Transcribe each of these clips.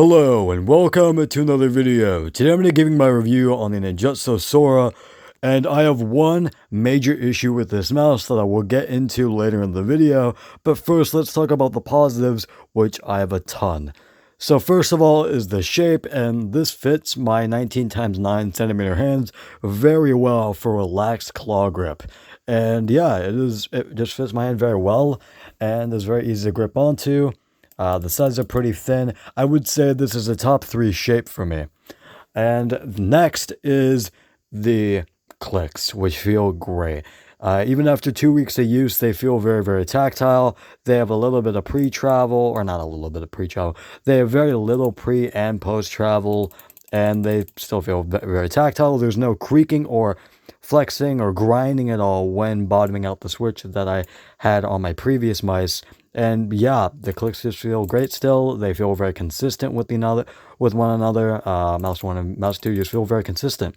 Hello and welcome to another video. Today I'm going to be giving my review on the Ninjutso Sora, and I have one major issue with this mouse that I will get into later in the video, but first let's talk about the positives, which I have a ton. So first of all is the shape, and this fits my 19x9 cm hands very well for relaxed claw grip. And yeah, it just fits my hand very well, and is very easy to grip onto. The sides are pretty thin. I would say this is a top 3 shape for me. And next is the clicks, which feel great. Even after 2 weeks of use, they feel very, very tactile. They have a little bit of pre-travel, or not a little bit of pre-travel. They have very little pre- and post-travel, and they still feel very tactile. There's no creaking or flexing or grinding at all when bottoming out the switch that I had on my previous mice. And yeah, the clicks just feel great still. They feel very consistent with one another. Mouse 1 and Mouse 2 just feel very consistent.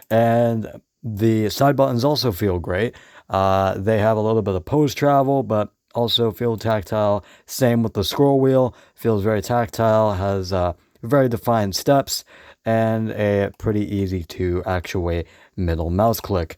And the side buttons also feel great. They have a little bit of pose travel, but also feel tactile. Same with the scroll wheel. Feels very tactile, has very defined steps, and a pretty easy to actuate middle mouse click.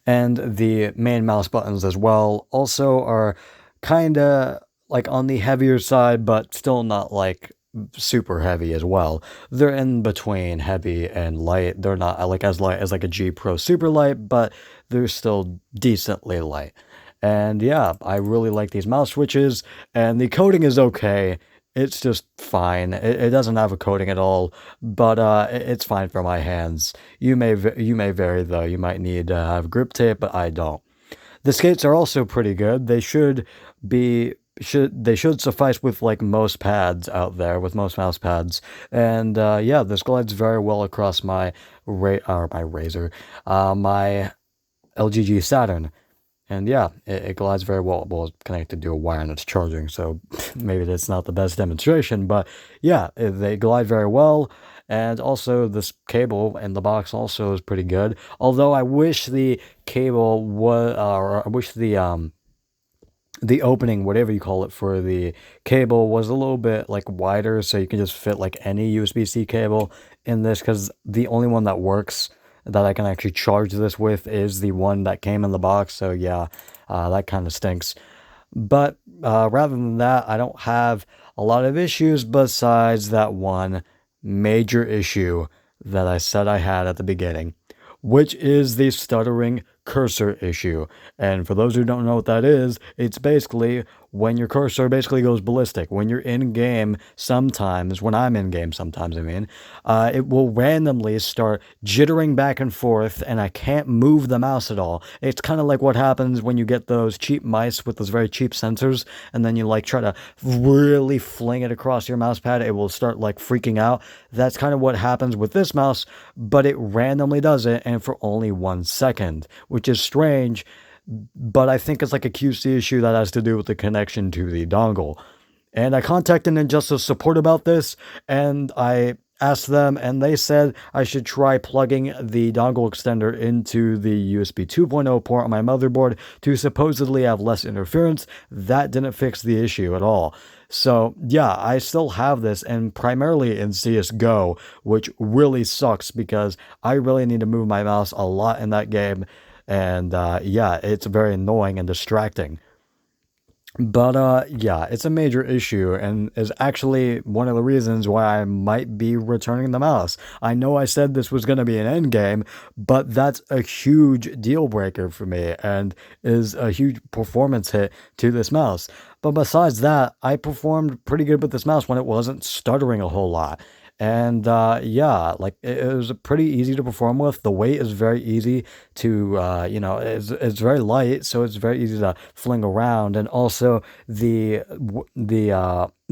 And the main mouse buttons as well also are kind of like on the heavier side, but still not like super heavy as well. They're in between heavy and light. They're not like as light as like a G Pro Super Light, but they're still decently light. And yeah, I really like these mouse switches, and the coating is okay. It's just fine. It doesn't have a coating at all, but it's fine for my hands. You may vary though. You might need to have grip tape, but I don't. The skates are also pretty good. They should suffice with like most pads out there, with most mouse pads. And yeah, this glides very well across my Razor, my LGG Saturn. And yeah, it glides very well. Well, it's connected to a wire and it's charging, so maybe that's not the best demonstration. But yeah, they glide very well. And also, this cable in the box also is pretty good. Although I wish the cable was, or I wish the opening, whatever you call it, for the cable was a little bit like wider, so you can just fit like any USB-C cable in this, because the only one that works that I can actually charge this with is the one that came in the box. So yeah, that kind of stinks. But rather than that, I don't have a lot of issues besides that one major issue that I said I had at the beginning, which is the stuttering cursor issue. And for those who don't know what that is, it's basically when your cursor basically goes ballistic. When you're in game, sometimes, when I'm in game sometimes, it will randomly start jittering back and forth, and I can't move the mouse at all. It's kind of like what happens when you get those cheap mice with those very cheap sensors, and then you like try to really fling it across your mouse pad. It will start like freaking out. That's kind of what happens with this mouse, but it randomly does it, and for only 1 second, which is strange. But I think it's like a QC issue that has to do with the connection to the dongle. And I contacted Ninjutso support about this, and I asked them, and they said I should try plugging the dongle extender into the USB 2.0 port on my motherboard to supposedly have less interference. That didn't fix the issue at all. So yeah, I still have this, and primarily in CSGO, which really sucks because I really need to move my mouse a lot in that game. And yeah, it's very annoying and distracting. But yeah, it's a major issue, and is actually one of the reasons why I might be returning the mouse. I know I said this was going to be an end game, but that's a huge deal breaker for me, and is a huge performance hit to this mouse. But besides that, I performed pretty good with this mouse when it wasn't stuttering a whole lot. And yeah, like it was pretty easy to perform with. The weight is very easy to, it's very light, so it's very easy to fling around. And also the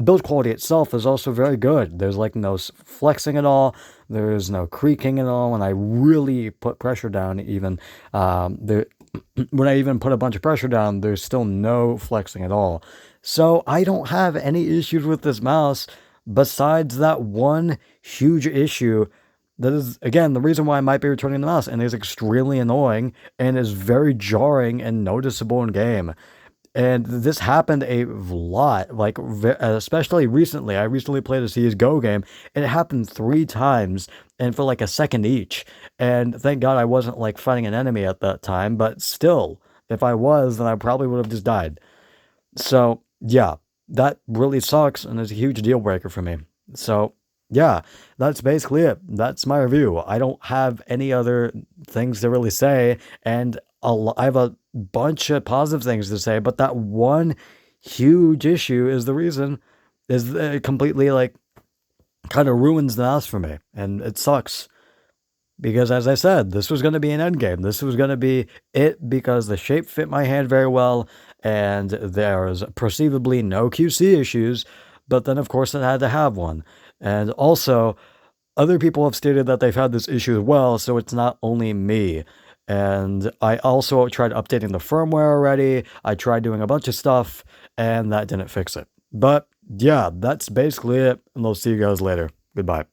build quality itself is also very good. There's like no flexing at all. There's no creaking at all. When I really put pressure down, even when I even put a bunch of pressure down, there's still no flexing at all. So I don't have any issues with this mouse, besides that one huge issue that is, again, the reason why I might be returning the mouse, and is extremely annoying and is very jarring and noticeable in game. And this happened a lot, like especially recently. I recently played a CS:GO game, and it happened 3 times, and for like a second each. And thank God I wasn't like fighting an enemy at that time. But still, if I was, then I probably would have just died. So yeah, that really sucks, and is a huge deal breaker for me. So yeah, that's basically it. That's my review. I don't have any other things to really say, and I have a bunch of positive things to say, but that one huge issue is the reason is it completely like kind of ruins the house for me, and it sucks. Because as I said, this was going to be an end game. This was going to be it because the shape fit my hand very well, and there's perceivably no QC issues. But then, of course, it had to have one. And also, other people have stated that they've had this issue as well, so it's not only me. And I also tried updating the firmware already. I tried doing a bunch of stuff, and that didn't fix it. But yeah, that's basically it. And I'll see you guys later. Goodbye.